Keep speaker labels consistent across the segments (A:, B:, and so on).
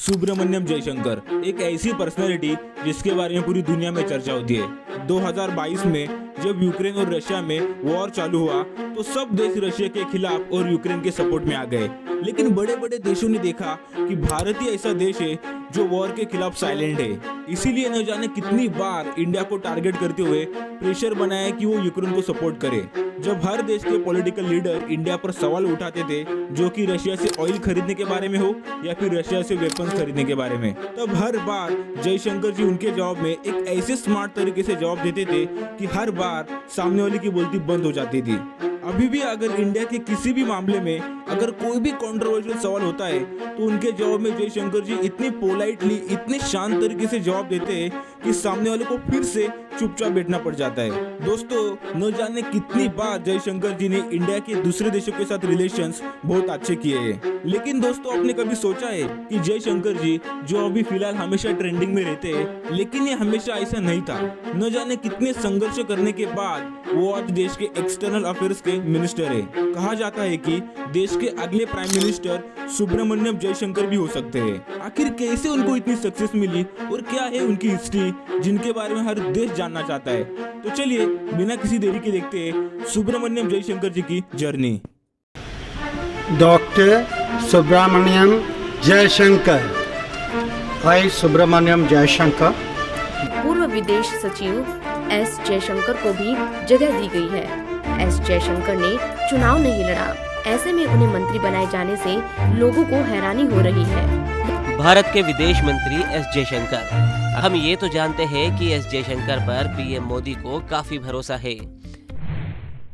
A: सुब्रमण्यम जयशंकर एक ऐसी पर्सनैलिटी जिसके बारे में पूरी दुनिया में चर्चा होती है। 2022 में जब यूक्रेन और रशिया में वॉर चालू हुआ तो सब देश रशिया के खिलाफ और यूक्रेन के सपोर्ट में आ गए। लेकिन बड़े बड़े देशों ने देखा कि भारत ही ऐसा देश है जो वॉर के खिलाफ साइलेंट है। इसीलिए न जाने कितनी बार इंडिया को टारगेट करते हुए प्रेशर बनाया कि वो यूक्रेन को सपोर्ट करे। जब हर देश के पॉलिटिकल लीडर इंडिया पर सवाल उठाते थे, जो कि रशिया से ऑयल खरीदने के बारे में हो या फिर रशिया से वेपन्स खरीदने के बारे में, तब हर बार जयशंकर जी उनके जवाब में एक ऐसे स्मार्ट तरीके से जवाब देते थे कि हर बार सामने वाले की बोलती बंद हो जाती थी। अभी भी अगर इंडिया के किसी भी मामले में अगर कोई भी कंट्रोवर्शियल सवाल होता है तो उनके जवाब में जयशंकर जी इतनी पोलाइटली, इतने शांत तरीके से जवाब देते हैं कि सामने वाले को फिर से चुपचाप बैठना पड़ जाता है। दोस्तों, न जाने कितनी बार जयशंकर जी ने इंडिया के दूसरे देशों के साथ रिलेशंस बहुत अच्छे किए हैं। लेकिन दोस्तों, आपने कभी सोचा है कि जयशंकर जी जो अभी फिलहाल हमेशा ट्रेंडिंग में रहते हैं, लेकिन ये हमेशा ऐसा नहीं था। न जाने कितने संघर्ष करने के बाद वो आज देश के एक्सटर्नल अफेयर्स के मिनिस्टर है। कहा जाता है कि देश के अगले प्राइम मिनिस्टर सुब्रमण्यम जयशंकर भी हो सकते हैं। आखिर कैसे उनको इतनी सक्सेस मिली और क्या है उनकी हिस्ट्री जिनके बारे में हर देश जानना चाहता है। तो चलिए बिना किसी देरी के देखते हैं सुब्रमण्यम जयशंकर जी की जर्नी।
B: डॉक्टर सुब्रमण्यम जयशंकर। आई सुब्रमण्यम जयशंकर।
C: पूर्व विदेश सचिव एस जयशंकर को भी जगह दी गई है। एस जयशंकर ने चुनाव नहीं लड़ा, ऐसे में उन्हें मंत्री बनाए जाने से लोगों को हैरानी हो रही है।
D: भारत के विदेश मंत्री एस जयशंकर। हम ये तो जानते हैं कि एस जयशंकर पर पीएम मोदी को काफी भरोसा है।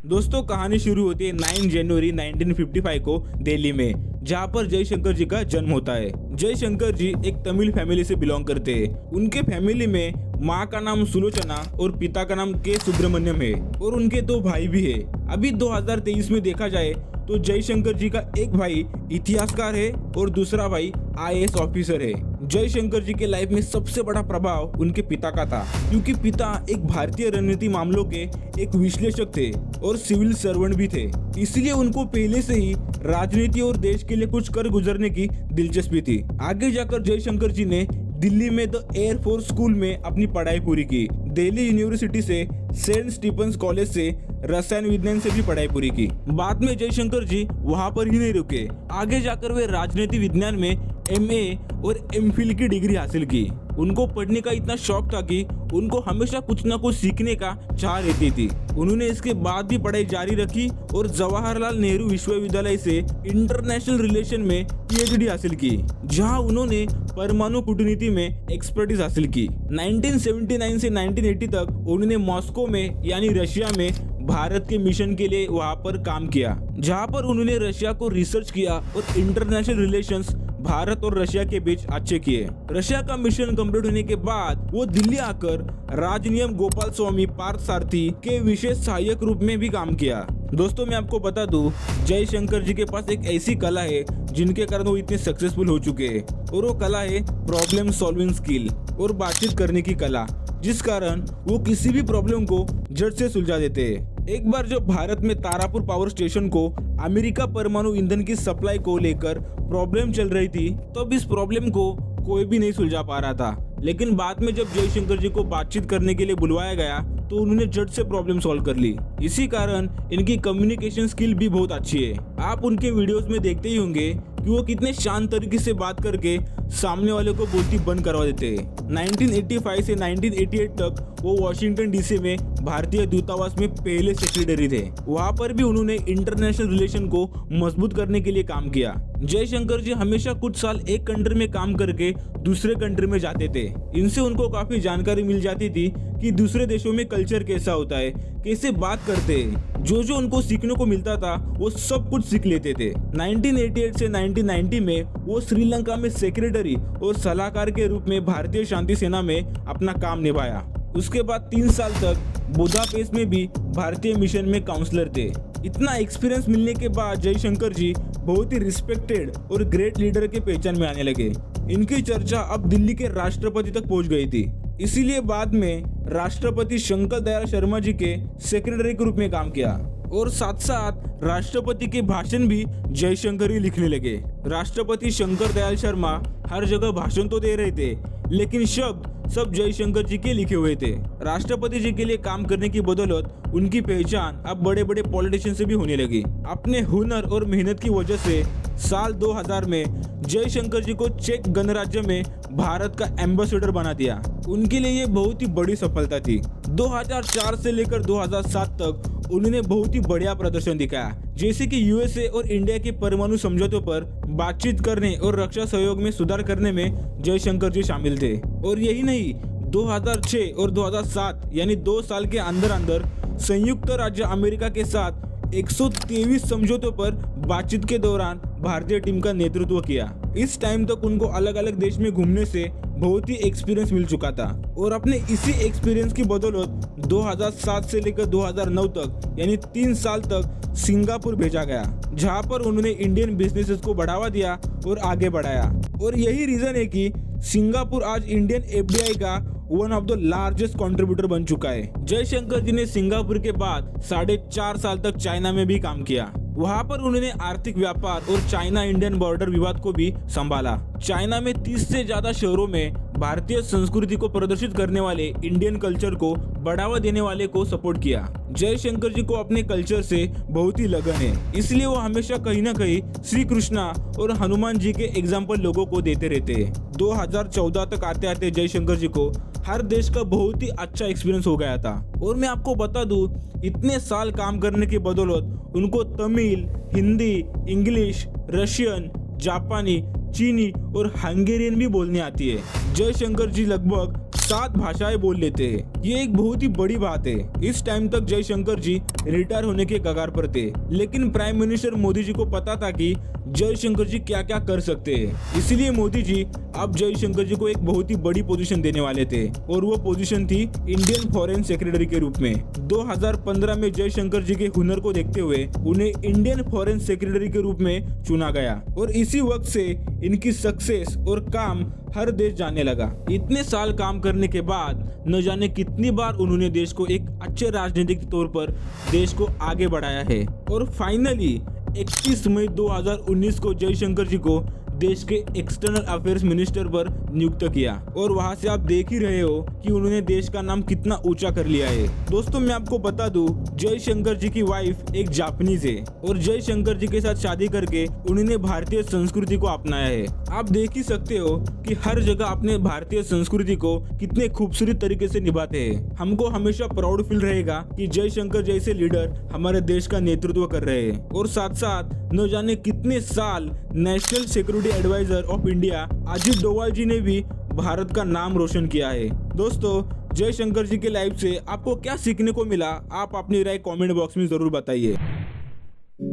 A: दोस्तों, कहानी शुरू होती है 9 जनवरी 1955 को दिल्ली में, जहाँ पर जयशंकर जी का जन्म होता है। जयशंकर जी एक तमिल फैमिली से बिलोंग करते हैं। उनके फैमिली में माँ का नाम सुलोचना और पिता का नाम के सुब्रमण्यम है और उनके 2 भाई भी है। अभी 2023 में देखा जाए तो जयशंकर जी का एक भाई इतिहासकार है और दूसरा भाई IAS ऑफिसर है। जयशंकर जी के लाइफ में सबसे बड़ा प्रभाव उनके पिता का था, क्योंकि पिता एक भारतीय रणनीति मामलों के एक विश्लेषक थे और सिविल सर्वेंट भी थे। इसलिए उनको पहले से ही राजनीति और देश के लिए कुछ कर गुजरने की दिलचस्पी थी। आगे जाकर जयशंकर जी ने दिल्ली में द एयर फोर्स स्कूल में अपनी पढ़ाई पूरी की। दिल्ली यूनिवर्सिटी से सेंट स्टीफेंस कॉलेज से रसायन विज्ञान से भी पढ़ाई पूरी की। बाद में जयशंकर जी वहां पर ही नहीं रुके, आगे जाकर वे राजनीति विज्ञान में MA और MPhil की डिग्री हासिल की। उनको पढ़ने का इतना शौक था कि उनको हमेशा कुछ न कुछ सीखने का चाह रहती थी। उन्होंने इसके बाद भी पढ़ाई जारी रखी और जवाहरलाल नेहरू विश्वविद्यालय से इंटरनेशनल रिलेशन में PhD हासिल की, जहां उन्होंने परमाणु कूटनीति में एक्सपर्टीज हासिल की। 1979 से 1980 तक उन्होंने मॉस्को में यानी रशिया में भारत के मिशन के लिए वहां पर काम किया, जहां पर उन्होंने रशिया को रिसर्च किया और इंटरनेशनल रिलेशंस भारत और रशिया के बीच अच्छे किए। रशिया का मिशन कंप्लीट होने के बाद वो दिल्ली आकर राजनियम गोपाल स्वामी पार्थसारथी के विशेष सहायक रूप में भी काम किया। दोस्तों, मैं आपको बता दूं, जयशंकर जी के पास एक ऐसी कला है जिनके कारण वो इतने सक्सेसफुल हो चुके हैं, और वो कला है प्रॉब्लम सॉल्विंग स्किल और बातचीत करने की कला, जिस कारण वो किसी भी प्रॉब्लम को झट से सुलझा देते हैं। एक बार जब भारत में तारापुर पावर स्टेशन को अमेरिका परमाणु ईंधन की सप्लाई को लेकर प्रॉब्लम चल रही थी, तब इस प्रॉब्लम को कोई भी नहीं सुलझा पा रहा था। लेकिन बाद में जब जयशंकर जी को बातचीत करने के लिए बुलवाया गया तो उन्होंने झट से प्रॉब्लम सॉल्व कर ली। इसी कारण इनकी कम्युनिकेशन स्किल भी बहुत अच्छी है। आप उनके वीडियोस में देखते ही होंगे कि वो कितने शांत तरीके से बात करके सामने वाले को बोलती बंद करवा देते हैं। 1985 से 1988 तक वो वॉशिंगटन DC में भारतीय दूतावास में पहले सेक्रेटरी थे। वहाँ पर भी उन्होंने इंटरनेशनल रिलेशन को मजबूत करने के लिए काम किया। जयशंकर जी हमेशा कुछ साल एक कंट्री में काम करके दूसरे कंट्री में जाते थे। इनसे उनको काफी जानकारी मिल जाती थी कि दूसरे देशों में कल्चर कैसा होता है, कैसे बात करते हैं। जो जो उनको सीखने को मिलता था वो सब कुछ सीख लेते थे। 1988 से 1990 में वो श्रीलंका में सेक्रेटरी और सलाहकार के रूप में भारतीय शांति सेना में अपना काम निभाया। उसके बाद 3 साल तक बुदापेस्ट में भी भारतीय मिशन में काउंसलर थे। इतना एक्सपीरियंस मिलने के बाद जयशंकर जी बहुत ही रिस्पेक्टेड और ग्रेट लीडर के पहचान में आने लगे। इनकी चर्चा अब दिल्ली के राष्ट्रपति तक पहुंच गई थी। इसीलिए बाद में राष्ट्रपति शंकर दयाल शर्मा जी के सेक्रेटरी के रूप में काम किया और साथ साथ राष्ट्रपति के भाषण भी जयशंकर ही लिखने लगे। राष्ट्रपति शंकर दयाल शर्मा हर जगह भाषण तो दे रहे थे, लेकिन शब्द सब जयशंकर जी के लिखे हुए थे। राष्ट्रपति जी के लिए काम करने की बदौलत उनकी पहचान अब बड़े बड़े पॉलिटिशियन से भी होने लगी। अपने हुनर और मेहनत की वजह से साल 2000 में जयशंकर जी को चेक गणराज्य में भारत का एम्बेसडर बना दिया। उनके लिए ये बहुत ही बड़ी सफलता थी। 2004 से लेकर 2007 तक उन्होंने बहुत ही बढ़िया प्रदर्शन दिखाया, जैसे कि यूएसए और इंडिया के परमाणु समझौतों पर बातचीत करने और रक्षा सहयोग में सुधार करने में जयशंकर जी शामिल थे। और यही नहीं, 2006 और 2007 यानी 2 साल के अंदर अंदर संयुक्त राज्य अमेरिका के साथ 123 समझौतों पर बातचीत के दौरान भारतीय टीम का नेतृत्व किया। इस टाइम तक उनको अलग अलग देश में घूमने से बहुत ही एक्सपीरियंस मिल चुका था और अपने इसी एक्सपीरियंस की बदौलत 2007 से लेकर 2009 तक यानी 3 साल तक सिंगापुर भेजा गया, जहां पर उन्होंने इंडियन बिजनेसेस को बढ़ावा दिया और आगे बढ़ाया। और यही रीजन है कि सिंगापुर आज इंडियन एफडीआई का one of the largest contributor बन चुका है। जयशंकर जी ने सिंगापुर के बाद 4.5 साल तक चाइना में भी काम किया। वहां पर उन्होंने आर्थिक व्यापार और चाइना इंडियन बॉर्डर विवाद को भी संभाला। चाइना में 30 से ज्यादा शहरों में भारतीय संस्कृति को प्रदर्शित करने वाले इंडियन कल्चर को बढ़ावा देने वाले को सपोर्ट किया। जयशंकर जी को अपने कल्चर से बहुत ही लगन है, इसलिए वो हमेशा कहीं ना कहीं श्री कृष्णा और हनुमान जी के एग्जाम्पल लोगों को देते रहते हैं। 2014 तक आते आते जयशंकर जी को हर देश का बहुत ही अच्छा एक्सपीरियंस हो गया था। और मैं आपको बता दूं, इतने साल काम करने की बदौलत उनको तमिल, हिंदी, इंग्लिश, रशियन, जापानी, चीनी और हंगेरियन भी बोलनी आती है। जयशंकर जी लगभग 7 भाषाएं बोल लेते हैं। ये एक बहुत ही बड़ी बात है। इस टाइम तक जयशंकर जी रिटायर होने के कगार पर थे, लेकिन प्राइम मिनिस्टर मोदी जी को पता था कि जयशंकर जी क्या क्या कर सकते हैं, इसलिए मोदी जी अब जयशंकर जी को एक बहुत ही बड़ी पोजीशन देने वाले थे और वो पोजीशन थी इंडियन फॉरेन सेक्रेटरी के रूप में। 2015 में जयशंकर जी के हुनर को देखते हुए उन्हें इंडियन फॉरेन सेक्रेटरी के रूप में चुना गया और इसी वक्त से इनकी सक्सेस और काम हर देश जानने लगा। इतने साल काम करने के बाद न जाने कितनी बार उन्होंने देश को एक अच्छे राजनीतिक तौर पर देश को आगे बढ़ाया है। और फाइनली 31 मई 2019 को जयशंकर जी को देश के एक्सटर्नल अफेयर्स मिनिस्टर पर नियुक्त किया और वहां से आप देख ही रहे हो कि उन्होंने देश का नाम कितना ऊंचा कर लिया है। दोस्तों मैं आपको बता दूं, जयशंकर जी की वाइफ एक जापानीज है और जयशंकर जी के साथ शादी करके उन्होंने भारतीय संस्कृति को अपनाया है। आप देख ही सकते हो कि हर जगह अपने भारतीय संस्कृति को कितने खूबसूरत तरीके से निभाते हैं। हमको हमेशा प्राउड फील रहेगा कि जयशंकर जैसे लीडर हमारे देश का नेतृत्व कर रहे हैं। और साथ साथ न जाने कितने साल national security adviser of India Ajit Doval ji ने भी भारत का नाम रोशन किया है। दोस्तों जयशंकर जी के लाइफ से आपको क्या सीखने को मिला, आप अपनी राय कमेंट बॉक्स में जरूर बताइए।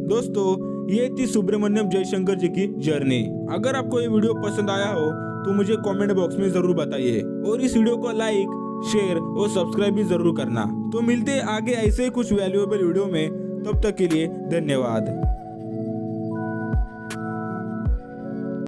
A: दोस्तों ये थी सुब्रमण्यम जयशंकर जी की जर्नी। अगर आपको ये वीडियो पसंद आया हो तो मुझे कमेंट बॉक्स में जरूर बताइए और इस वीडियो को लाइक, शेयर और सब्सक्राइब भी जरूर करना। तो मिलते हैं आगे ऐसे ही कुछ वैल्यूएबल वीडियो में, तब तक के लिए धन्यवाद।